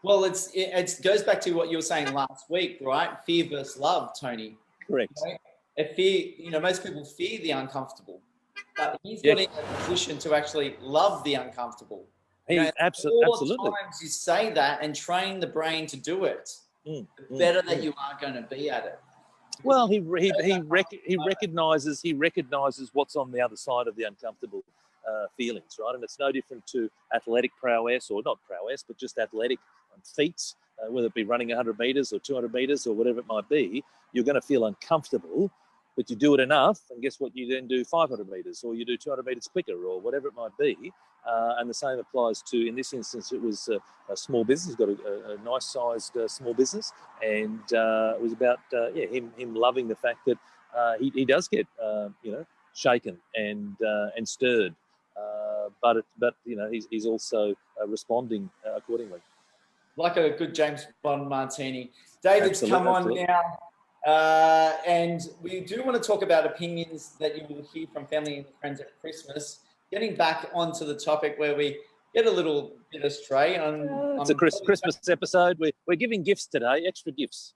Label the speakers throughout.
Speaker 1: Well, it goes back to what you were saying last week, right? Fear versus love, Tony.
Speaker 2: Correct.
Speaker 1: Right? Most people fear the uncomfortable, but he's
Speaker 2: Yeah.
Speaker 1: got in a position to actually love the uncomfortable.
Speaker 2: Absolutely.
Speaker 1: All the times you say that and train the brain to do it, the better that you are going to be at it.
Speaker 2: Well, he recognizes what's on the other side of the uncomfortable feelings, right? And it's no different to athletic prowess, or not prowess, but just athletic feats, whether it be running 100 meters or 200 meters or whatever it might be. You're going to feel uncomfortable, but you do it enough, and guess what? You then do 500 meters, or you do 200 meters quicker, or whatever it might be. And the same applies to, in this instance, it was a small business. He's got a nice-sized small business, and it was about him loving the fact that he does get shaken and stirred, but he's also responding accordingly.
Speaker 1: Like a good James Bond martini. David's come on now. And we do want to talk about opinions that you will hear from family and friends at Christmas. Getting back onto the topic where we get a little bit astray.
Speaker 2: It's a Christmas episode. We're giving gifts today, extra gifts.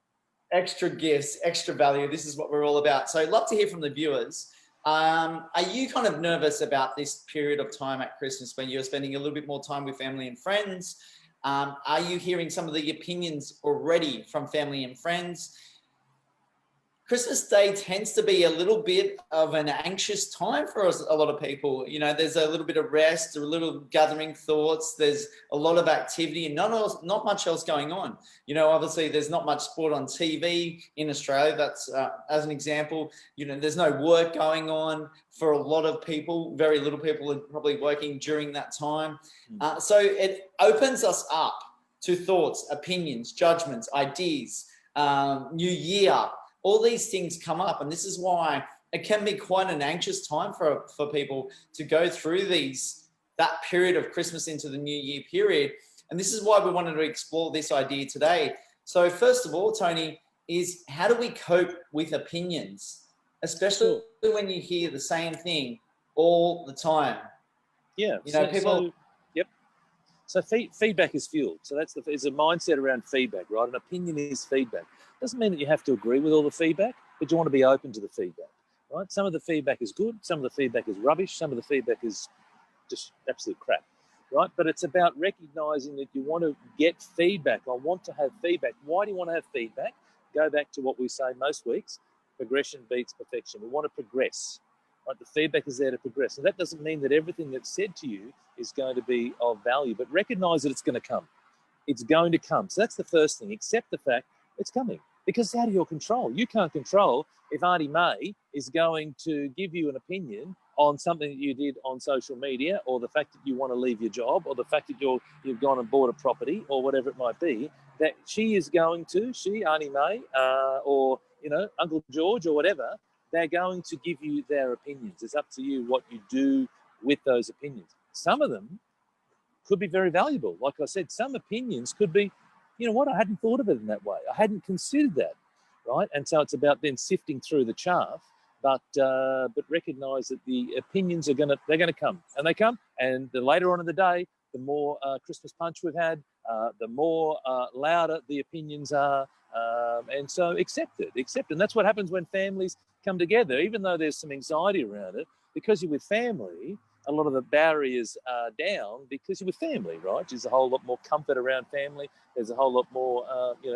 Speaker 1: Extra gifts, extra value. This is what we're all about. So I'd love to hear from the viewers. Are you kind of nervous about this period of time at Christmas when you're spending a little bit more time with family and friends? Are you hearing some of the opinions already from family and friends? Christmas Day tends to be a little bit of an anxious time for us, a lot of people. You know, there's a little bit of rest, a little gathering thoughts. There's a lot of activity and not much else going on. You know, obviously there's not much sport on TV in Australia. That's as an example. You know, there's no work going on for a lot of people. Very little people are probably working during that time. So it opens us up to thoughts, opinions, judgments, ideas, new year. All these things come up, and this is why it can be quite an anxious time for people to go through that period of Christmas into the New Year period. And this is why we wanted to explore this idea today. So first of all, Tony, is how do we cope with opinions, especially when you hear the same thing all the time?
Speaker 2: Yeah,
Speaker 1: you know, people.
Speaker 2: So feedback is fuel. So there's a mindset around feedback, right? An opinion is feedback. Doesn't mean that you have to agree with all the feedback, but you want to be open to the feedback, right? Some of the feedback is good. Some of the feedback is rubbish. Some of the feedback is just absolute crap, right? But it's about recognizing that you want to get feedback. I want to have feedback. Why do you want to have feedback? Go back to what we say most weeks, progression beats perfection. We want to progress. Right, the feedback is there to progress. And that doesn't mean that everything that's said to you is going to be of value, but recognize that it's going to come. It's going to come. So that's the first thing. Accept the fact it's coming, because it's out of your control. You can't control if Auntie May is going to give you an opinion on something that you did on social media, or the fact that you want to leave your job, or the fact that you've gone and bought a property, or whatever it might be, that she is going to, Auntie May, or, Uncle George or whatever, they're going to give you their opinions. It's up to you what you do with those opinions. Some of them could be very valuable. Like I said, some opinions could be, you know what, I hadn't thought of it in that way. I hadn't considered that, right? And so it's about then sifting through the chaff, but recognise that the opinions they're going to come, and they come. And the later on in the day, the more Christmas punch we've had, the more louder the opinions are. And so accept it. And that's what happens when families come together, even though there's some anxiety around it, because you're with family. A lot of the barriers are down because you're with family, right? There's a whole lot more comfort around family. There's a whole lot more,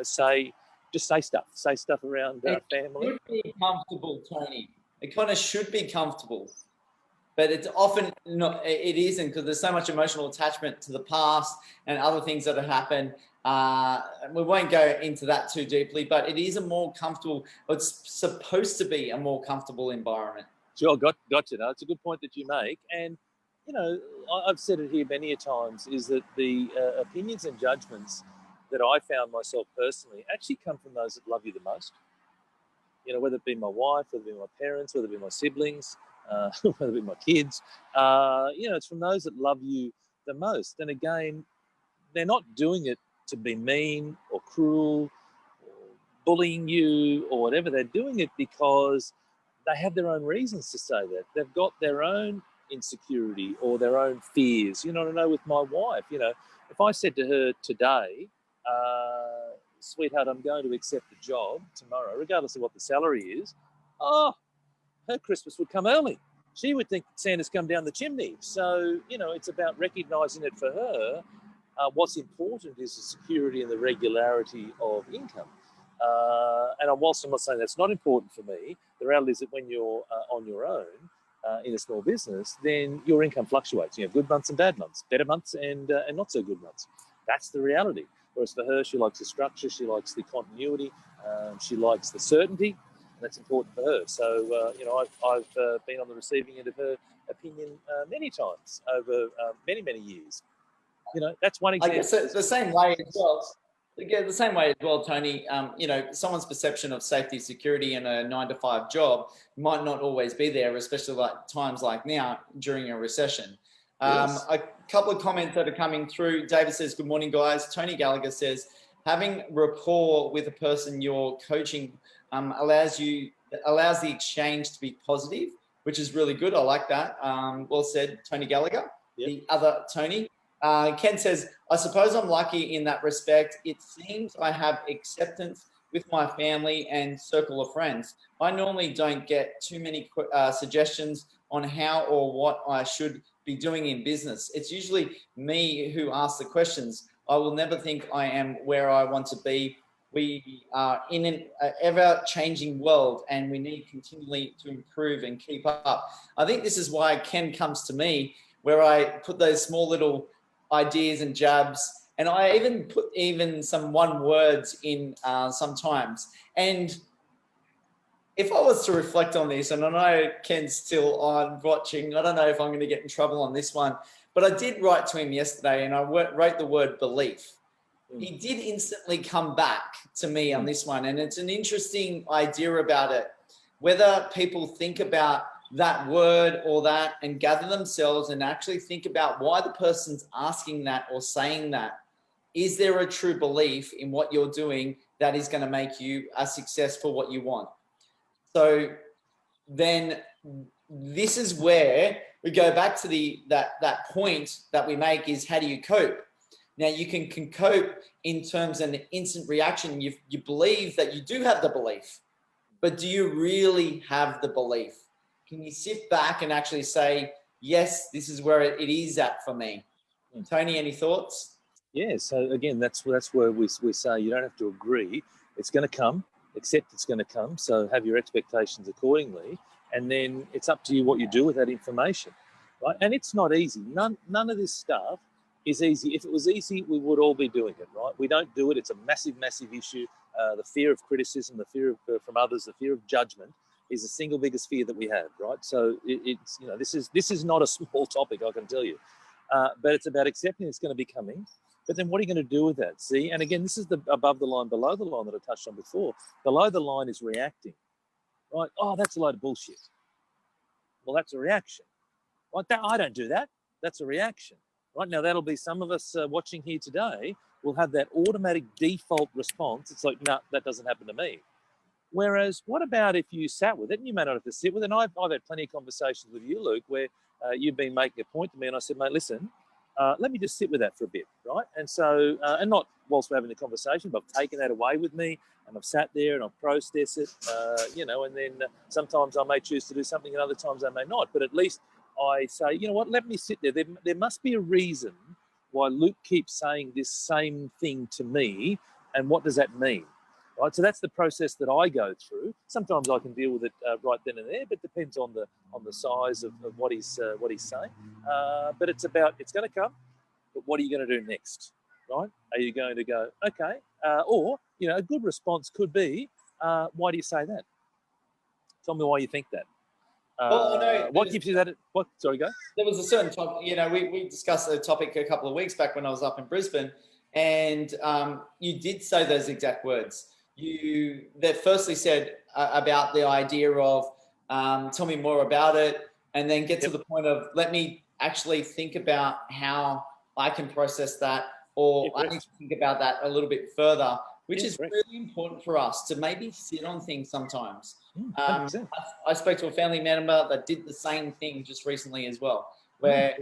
Speaker 2: say stuff around family.
Speaker 1: It should be comfortable, Tony. It kind of should be comfortable, but it's often not. It isn't, because there's so much emotional attachment to the past and other things that have happened. We won't go into that too deeply, but it is a more comfortable. It's supposed to be a more comfortable environment.
Speaker 2: Sure, got you. No, it's a good point that you make, and I've said it here many a times, is that the opinions and judgments that I found myself personally actually come from those that love you the most. Whether it be my wife, whether it be my parents, whether it be my siblings, whether it be my kids. It's from those that love you the most. And again, they're not doing it to be mean or cruel or bullying you or whatever. They're doing it because they have their own reasons to say that. They've got their own insecurity or their own fears. I know with my wife, if I said to her today, sweetheart, I'm going to accept the job tomorrow, regardless of what the salary is. Oh, her Christmas would come early. She would think Santa's come down the chimney. So, you know, it's about recognising it for her. What's important is the security and the regularity of income. And whilst I'm not saying that's not important for me, the reality is that when you're on your own in a small business, then your income fluctuates. You have good months and bad months, better months and not so good months. That's the reality. Whereas for her, she likes the structure, she likes the continuity, she likes the certainty. That's important for her. So, you know, I've been on the receiving end of her opinion many times over many, many years. You know, that's one example.
Speaker 1: I guess the same way as well. Yeah, the same way as well, Tony. You know, someone's perception of safety, security in a 9-to-5 job might not always be there, especially like times like now during a recession.
Speaker 2: Yes.
Speaker 1: A couple of comments that are coming through. David says, "Good morning, guys." Tony Gallagher says, "Having rapport with the person you're coaching allows the exchange to be positive, which is really good. I like that. Well said, Tony Gallagher."
Speaker 2: Yep.
Speaker 1: The other Tony. Ken says, "I suppose I'm lucky in that respect. It seems I have acceptance with my family and circle of friends. I normally don't get too many suggestions on how or what I should be doing in business. It's usually me who asks the questions. I will never think I am where I want to be. We are in an ever-changing world and we need continually to improve and keep up." I think this is why Ken comes to me, where I put those small little ideas and jabs, and I even put some one words in sometimes. And if I was to reflect on this, and I know Ken's still on watching, I don't know if I'm going to get in trouble on this one, but I did write to him yesterday and I wrote the word belief. He did instantly come back to me on this one, and it's an interesting idea about it, whether people think about that word or that and gather themselves and actually think about why the person's asking that or saying that. Is there a true belief in what you're doing that is going to make you a success for what you want? So then this is where we go back to that point that we make is, how do you cope? Now you can cope in terms of an instant reaction. You believe that you do have the belief, but do you really have the belief? Can you sit back and actually say, yes, this is where it is at for me? Tony, any thoughts?
Speaker 2: Yeah, so again, that's where we say you don't have to agree. It's going to come, accept it's going to come, so have your expectations accordingly, and then it's up to you what you do with that information, right? And it's not easy. None of this stuff is easy. If it was easy, we would all be doing it, right? We don't do it. It's a massive, massive issue. The fear of criticism, the fear of, from others, the fear of judgment is the single biggest fear that we have, right? So it's, you know, this is not a small topic, I can tell you, but it's about accepting it's going to be coming. But then what are you going to do with that? See, and again, this is the above the line, below the line that I touched on before. Below the line is reacting, right? Oh, that's a load of bullshit. Well, that's a reaction, right? I don't do that. That's a reaction, right? Now, that'll be some of us watching here today will have that automatic default response. It's like, no, that doesn't happen to me. Whereas, what about if you sat with it, and you may not have to sit with it, and I've had plenty of conversations with you, Luke, where you've been making a point to me, and I said, mate, listen, let me just sit with that for a bit, right? And so, and not whilst we're having the conversation, but I've taken that away with me, and I've sat there and I've processed it, you know, and then sometimes I may choose to do something and other times I may not, but at least I say, you know what, let me sit there. There must be a reason why Luke keeps saying this same thing to me, and what does that mean? Right, so that's the process that I go through. Sometimes I can deal with it right then and there, but it depends on the size of what he's saying. But it's going to come. But what are you going to do next? Right? Are you going to go okay? Or you know, a good response could be, why do you say that? Tell me why you think that.
Speaker 1: Well, I know
Speaker 2: what gives you that? What? Sorry, go.
Speaker 1: There was a certain topic. You know, we discussed a topic a couple of weeks back when I was up in Brisbane, and you did say those exact words. You firstly said about the idea of tell me more about it, and then get to the point of let me actually think about how I can process that, or I need to think about that a little bit further, which is really important for us to maybe sit on things sometimes. I spoke to a family member that did the same thing just recently as well, where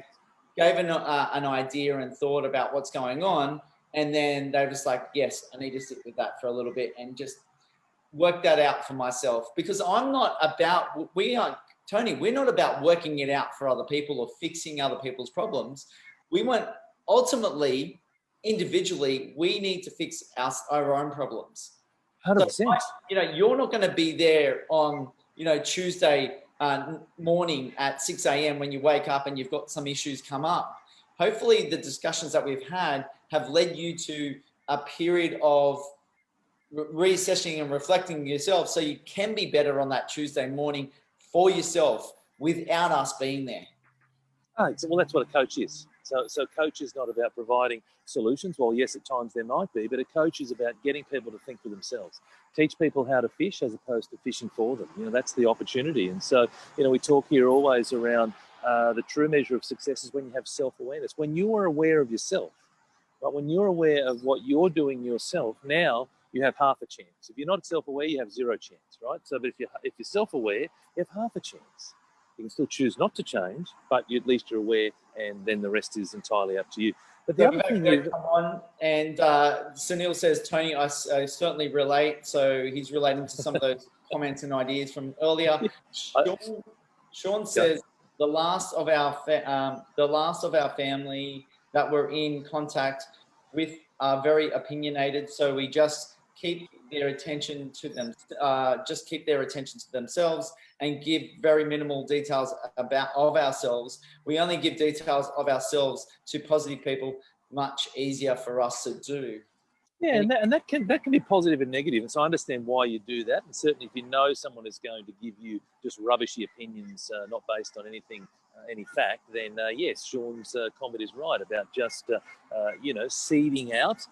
Speaker 1: gave an idea and thought about what's going on, And then they were just like, yes, I need to sit with that for a little bit and just work that out for myself, because I'm not about, Tony, we're not about working it out for other people or fixing other people's problems. We want, ultimately, individually, we need to fix our own problems.
Speaker 2: 100%.
Speaker 1: So, you're not going to be there on, Tuesday morning at 6 a.m. when you wake up and you've got some issues come up. Hopefully the discussions that we've had have led you to a period of reassessing and reflecting yourself, so you can be better on that Tuesday morning for yourself without us being there.
Speaker 2: Well, that's what a coach is. So a coach is not about providing solutions. Well, yes, at times there might be, but a coach is about getting people to think for themselves. Teach people how to fish as opposed to fishing for them. That's the opportunity. And so, we talk here always around the true measure of success is when you have self-awareness. When you are aware of yourself, right? When you're aware of what you're doing yourself, now you have half a chance. If you're not self-aware, you have zero chance, right? So, but if you're self-aware, you have half a chance. You can still choose not to change, but at least you're aware, and then the rest is entirely up to you. But the other thing is,
Speaker 1: come on, and Sunil says, Tony, I certainly relate. So he's relating to some of those comments and ideas from earlier. Sean says the last of our family that we're in contact with are very opinionated, so we just keep their attention to them, themselves, and give very minimal details of ourselves. We only give details of ourselves to positive people. Much easier for us to do.
Speaker 2: Yeah, and that can be positive and negative. And so I understand why you do that. And certainly if you know someone is going to give you just rubbishy opinions, not based on anything, any fact, then yes, Sean's comment is right about just, seeding out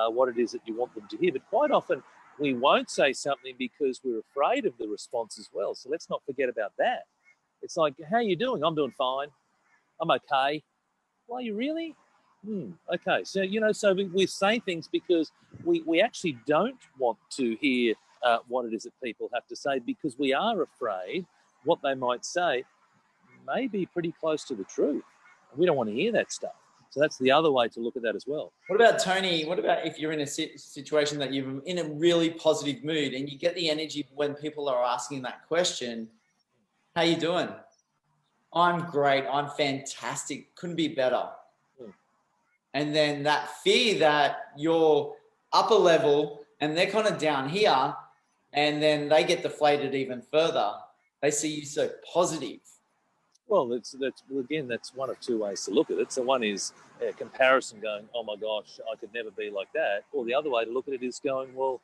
Speaker 2: what it is that you want them to hear. But quite often we won't say something because we're afraid of the response as well. So let's not forget about that. It's like, how are you doing? I'm doing fine. I'm okay. Well, are you really? Okay. So, so we say things because we actually don't want to hear what it is that people have to say, because we are afraid what they might say may be pretty close to the truth. We don't want to hear that stuff. So that's the other way to look at that as well.
Speaker 1: What about, Tony? What about if you're in a situation that you're in a really positive mood and you get the energy when people are asking that question, how you doing? I'm great. I'm fantastic. Couldn't be better. And then that fear that you're upper level and they're kind of down here, and then they get deflated even further. They see you so positive.
Speaker 2: Well, that's one of two ways to look at it. So one is a comparison, going, oh my gosh, I could never be like that. Or the other way to look at it is going, well,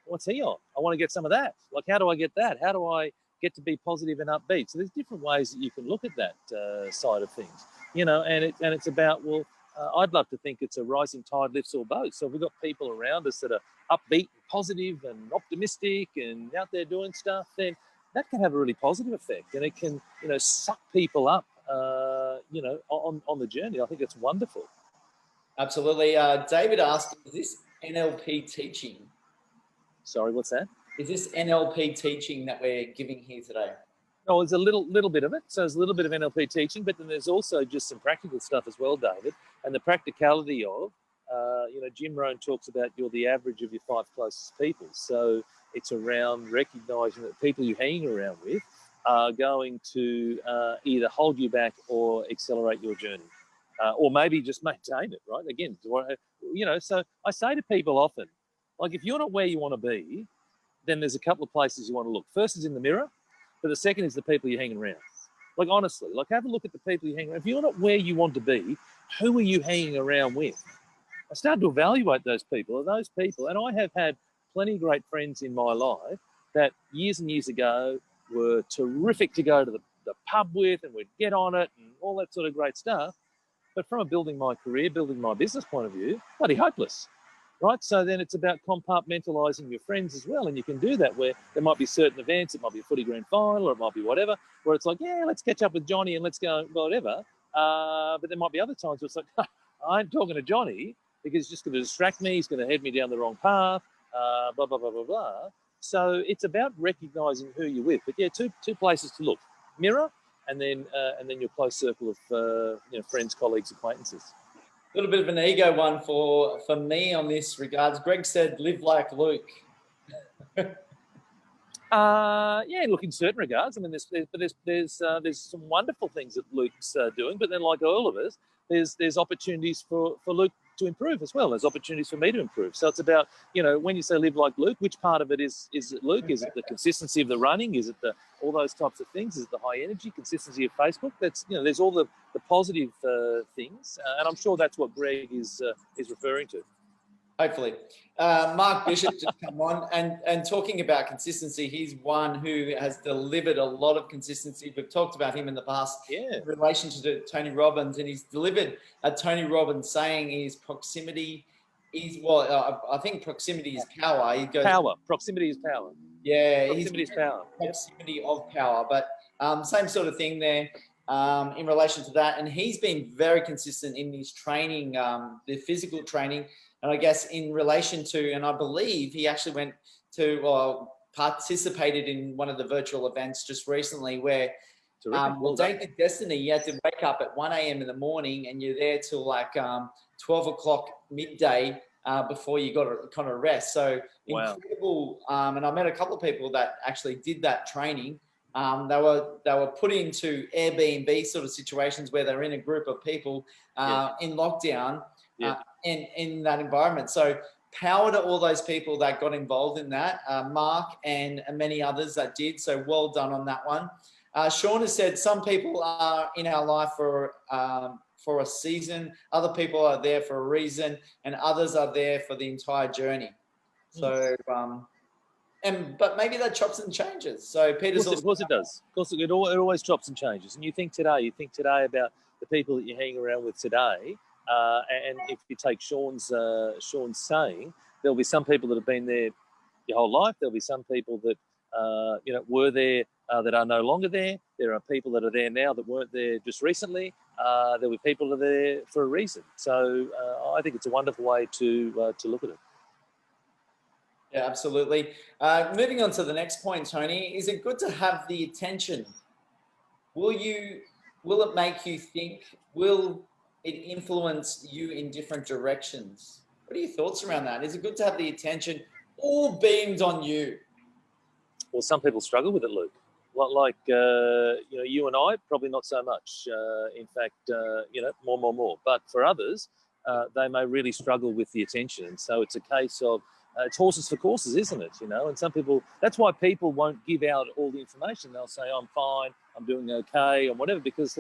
Speaker 2: what's he on? I want to get some of that. Like, how do I get that? How do I get to be positive and upbeat? So there's different ways that you can look at that side of things, and it's about, well, I'd love to think it's a rising tide lifts all boats. So if we've got people around us that are upbeat and positive and optimistic and out there doing stuff, then that can have a really positive effect, and it can, suck people up, on the journey. I think it's wonderful.
Speaker 1: Absolutely. David asked, is this NLP teaching?
Speaker 2: Sorry, what's that?
Speaker 1: Is this NLP teaching that we're giving here today?
Speaker 2: No, there's a little bit of it. So there's a little bit of NLP teaching, but then there's also just some practical stuff as well, David. And the practicality of, Jim Rohn talks about you're the average of your 5 closest people. So it's around recognizing that people you're hanging around with are going to either hold you back or accelerate your journey, or maybe just maintain it, right? Again, so I say to people often, like, if you're not where you want to be, then there's a couple of places you want to look. First is in the mirror, but the second is the people you're hanging around. Like, honestly, have a look at the people you're hanging around. If you're not where you want to be, who are you hanging around with? I started to evaluate those people. And I have had plenty of great friends in my life that years and years ago were terrific to go to the pub with, and we'd get on it and all that sort of great stuff. But from a building my career, building my business point of view, bloody hopeless. Right, so then it's about compartmentalising your friends as well, and you can do that where there might be certain events, it might be a footy grand final, or it might be whatever, where it's like, yeah, let's catch up with Johnny and let's go whatever. But there might be other times where it's like, I ain't talking to Johnny because he's just going to distract me, he's going to head me down the wrong path, blah blah blah blah blah. So it's about recognising who you're with. But yeah, two places to look: mirror, and then your close circle of friends, colleagues, acquaintances.
Speaker 1: A little bit of an ego one for me on this regards. Greg said, "Live like Luke."
Speaker 2: Yeah, look, in certain regards, I mean, there's some wonderful things that Luke's doing, but then, like all of us, there's opportunities for Luke to improve as well. There's opportunities for me to improve. So it's about, when you say live like Luke, which part of it is it Luke? Is it the consistency of the running? Is it all those types of things? Is it the high energy consistency of Facebook? That's there's all the positive things, and I'm sure that's what Greg is referring to.
Speaker 1: Hopefully. Mark Bishop just come on and talking about consistency. He's one who has delivered a lot of consistency. We've talked about him in the past in relation to Tony Robbins, and he's delivered a Tony Robbins saying is proximity is I think proximity is power. He goes,
Speaker 2: power. Proximity is power.
Speaker 1: Yeah.
Speaker 2: Proximity is power.
Speaker 1: Proximity of power. But same sort of thing there. In relation to that, and he's been very consistent in his training, the physical training. And I guess in relation to, and I believe he actually went to, participated in one of the virtual events just recently where, David Destiny, you had to wake up at 1 a.m. in the morning and you're there till like 12 o'clock midday before you got to kind of rest. So incredible. And I met a couple of people that actually did that training. They were put into Airbnb sort of situations where they're in a group of people in lockdown. In that environment. So power to all those people that got involved in that, Mark and many others that did. So well done on that one. Sean has said some people are in our life for a season, other people are there for a reason, and others are there for the entire journey. So, but maybe that chops and changes. So Peter's
Speaker 2: of course it does. Of course it always chops and changes. And you think today about the people that you're hanging around with today. And if you take Sean's saying, there'll be some people that have been there your whole life. There'll be some people that were there that are no longer there. There are people that are there now that weren't there just recently. There'll be people that are there for a reason. So I think it's a wonderful way to look at it.
Speaker 1: Yeah, absolutely. Moving on to the next point, Tony, is it good to have the attention? Will it make you think? Will it influence you in different directions? What are your thoughts around that? Is it good to have the attention all beamed on you?
Speaker 2: Well, some people struggle with it, Luke. Like you and I, probably not so much. In fact, more. But for others, they may really struggle with the attention. And so it's a case of, it's horses for courses, isn't it? And some people, that's why people won't give out all the information. They'll say, I'm fine, I'm doing okay, and whatever, because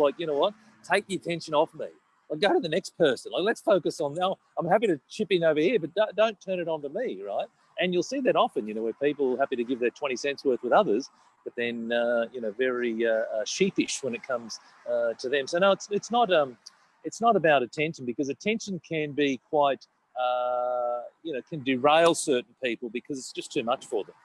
Speaker 2: take the attention off me. Like, go to the next person. Like, let's focus on now. I'm happy to chip in over here, but don't turn it on to me, right? And you'll see that often, where people are happy to give their 20 cents worth with others, but then, very sheepish when it comes to them. So no, it's not about attention, because attention can be quite, can derail certain people because it's just too much for them.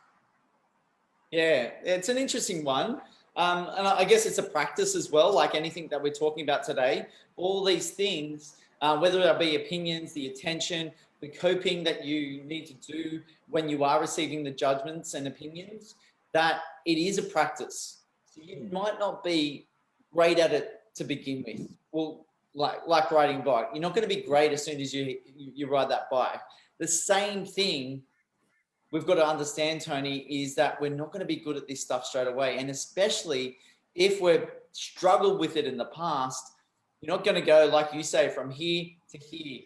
Speaker 1: Yeah, it's an interesting one. And I guess it's a practice as well, like anything that we're talking about today. All these things, whether it be opinions, the attention, the coping that you need to do when you are receiving the judgments and opinions, that it is a practice. So you might not be great at it to begin with. Well, like riding a bike, you're not going to be great as soon as you ride that bike. The same thing we've got to understand, Tony, is that we're not going to be good at this stuff straight away. And especially if we've struggled with it in the past, you're not going to go, like you say, from here to here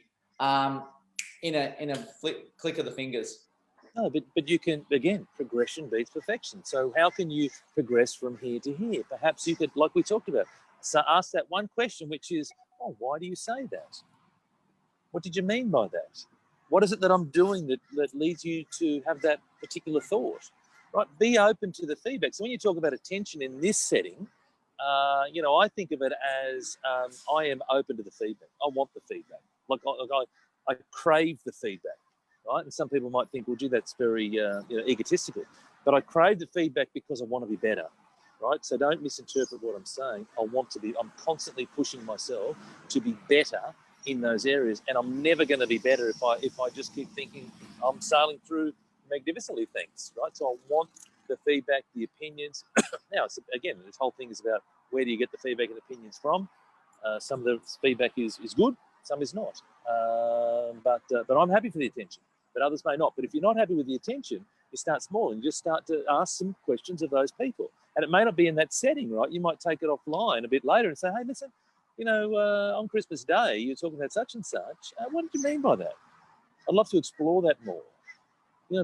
Speaker 1: in a click of the fingers.
Speaker 2: No, but you can, again, progression beats perfection. So how can you progress from here to here? Perhaps you could, like we talked about, so ask that one question, which is, why do you say that? What did you mean by that? What is it that I'm doing that leads you to have that particular thought? Right? Be open to the feedback. So when you talk about attention in this setting, I think of it as I am open to the feedback. I want the feedback. Like I crave the feedback, right? And some people might think, well, gee, that's very egotistical. But I crave the feedback because I want to be better, right? So don't misinterpret what I'm saying. I'm constantly pushing myself to be better in those areas, and I'm never going to be better if I just keep thinking I'm sailing through magnificently things, right? So I want the feedback, the opinions. Now, again, this whole thing is about where do you get the feedback and opinions from? Some of the feedback is good, some is not. But I'm happy for the attention, but others may not. But if you're not happy with the attention, you start small and you just start to ask some questions of those people. And it may not be in that setting, right? You might take it offline a bit later and say, hey, listen, on Christmas Day, you're talking about such and such. What did you mean by that? I'd love to explore that more.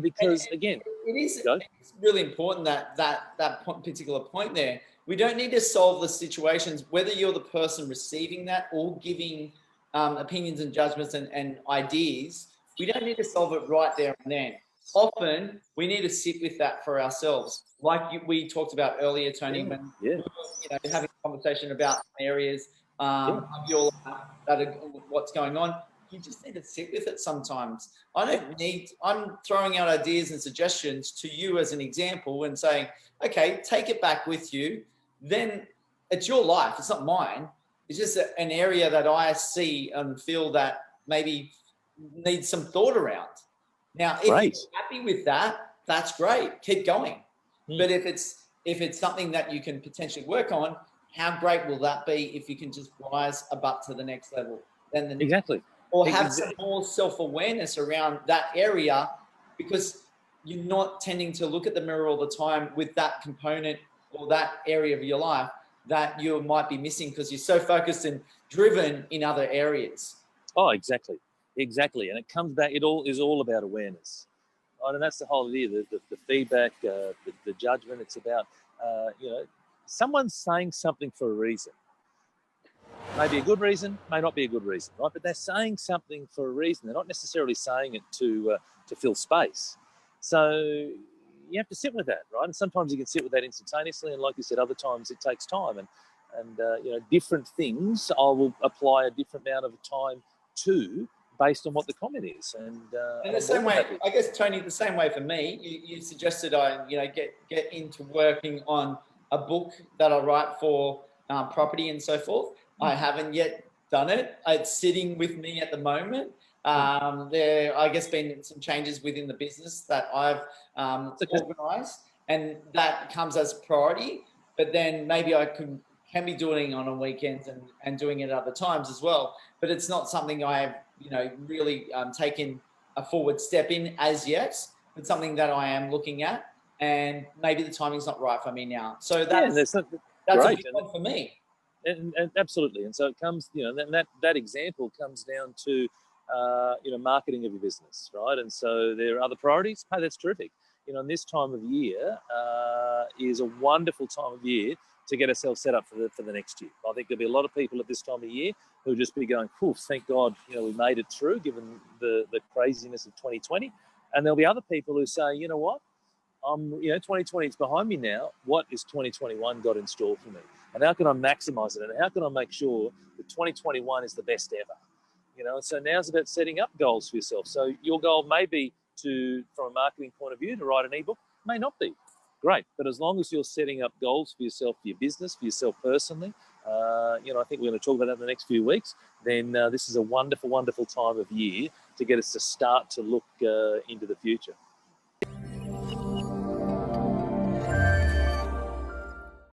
Speaker 2: Because again,
Speaker 1: it's really important that particular point there. We don't need to solve the situations, whether you're the person receiving that or giving opinions and judgments and ideas. We don't need to solve it right there and then. Often we need to sit with that for ourselves, like we talked about earlier, Tony. When we were, having a conversation about areas of your life that are what's going on. You just need to sit with it sometimes. I'm throwing out ideas and suggestions to you as an example and saying, okay, take it back with you. Then it's your life. It's not mine. It's just an area that I see and feel that maybe needs some thought around. Now, if you're happy with that, that's great. Keep going. But if it's something that you can potentially work on, how great will that be if you can just rise above to the next level?
Speaker 2: Exactly.
Speaker 1: Or have some more self-awareness around that area, because you're not tending to look at the mirror all the time with that component or that area of your life that you might be missing because you're so focused and driven in other areas.
Speaker 2: Oh, exactly. And it comes back, it all is all about awareness. Right? And that's the whole idea, the feedback, the judgment. It's about, someone's saying something for a reason. Maybe a good reason, may not be a good reason, right? But they're saying something for a reason. They're not necessarily saying it to fill space. So you have to sit with that, right? And sometimes you can sit with that instantaneously, and like you said, other times it takes time. And different things I will apply a different amount of time to, based on what the comment is. And
Speaker 1: the same way, I guess, Tony, the same way for me. You suggested I get into working on a book that I write for property and so forth. I haven't yet done it. It's sitting with me at the moment. There, I guess, been some changes within the business that I've organised, and that comes as priority. But then maybe I can be doing it on weekends and doing it at other times as well. But it's not something I've really taken a forward step in as yet. It's something that I am looking at, and maybe the timing's not right for me now. So that's a big one for me.
Speaker 2: And absolutely. And so it comes, that example comes down to, marketing of your business, right? And so there are other priorities. Hey, that's terrific. And this time of year is a wonderful time of year to get ourselves set up for the next year. I think there'll be a lot of people at this time of year who'll just be going, thank God, we made it through given the craziness of 2020. And there'll be other people who say, you know what? 2020 is behind me now. What is 2021 got in store for me? And how can I maximize it? And how can I make sure that 2021 is the best ever? So now's about setting up goals for yourself. So your goal may be from a marketing point of view, to write an ebook, may not be. Great. But as long as you're setting up goals for yourself, for your business, for yourself personally, I think we're going to talk about that in the next few weeks, then this is a wonderful, wonderful time of year to get us to start to look into the future.